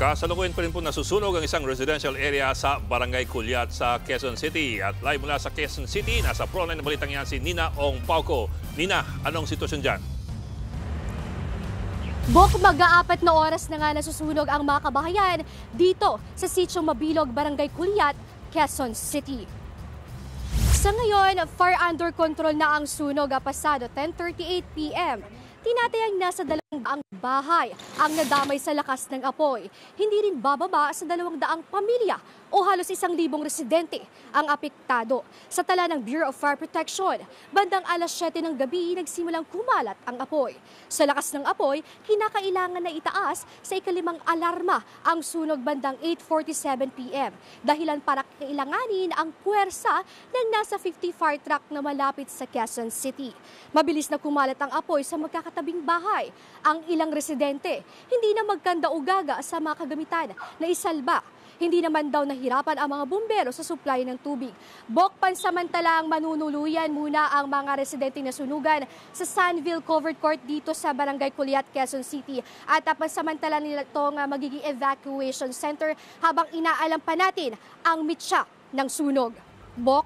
Kasalukuyan pa rin po nasusunog ang isang residential area sa Barangay Culiat sa Quezon City. At live mula sa Quezon City, nasa frontline na balitang yan si Nina Ong Pauco. Nina, anong sitwasyon dyan? Bok, mag-aapat na oras na nga nasusunog ang mga kabahayan dito sa Sitio Mabilog, Barangay Culiat, Quezon City. Sa ngayon, far under control na ang sunog pasado 10:38 p.m. Tinatayang nasa 200 bahay ang nadamay sa lakas ng apoy. Hindi rin bababa sa 200 pamilya o halos 1,000 residente ang apektado. Sa tala ng Bureau of Fire Protection, bandang alas 7 ng gabi nagsimulang kumalat ang apoy. Sa lakas ng apoy, kinakailangan na itaas sa ikalimang alarma ang sunog bandang 8:47 p.m. dahilan para kailanganin ang puwersa ng nasa 50 fire truck na malapit sa Quezon City. Mabilis na kumalat ang apoy sa magkakatabing bahay. Ang ilang residente, hindi na magkanda-ugaga sa mga kagamitan na isalba. Hindi naman daw nahirapan ang mga bumbero sa supply ng tubig. Bok, pansamantalang manunuluyan muna ang mga residente na sunugan sa Sunville Covered Court dito sa Barangay Culiat, Quezon City. At pansamantala nila itong magiging evacuation center habang inaalam pa natin ang mitsa ng sunog. Bok?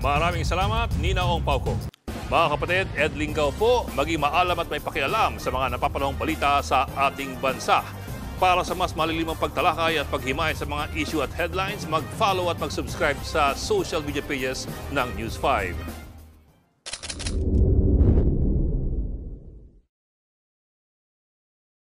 Maraming salamat, Nina Ong Pauco. Mga kapatid, Ed Lingaw po, maging maalam at may pakialam sa mga napapanahong balita sa ating bansa. Para sa mas malilimang pagtalakay at paghimay sa mga issue at headlines, mag-follow at mag-subscribe sa social media pages ng News 5.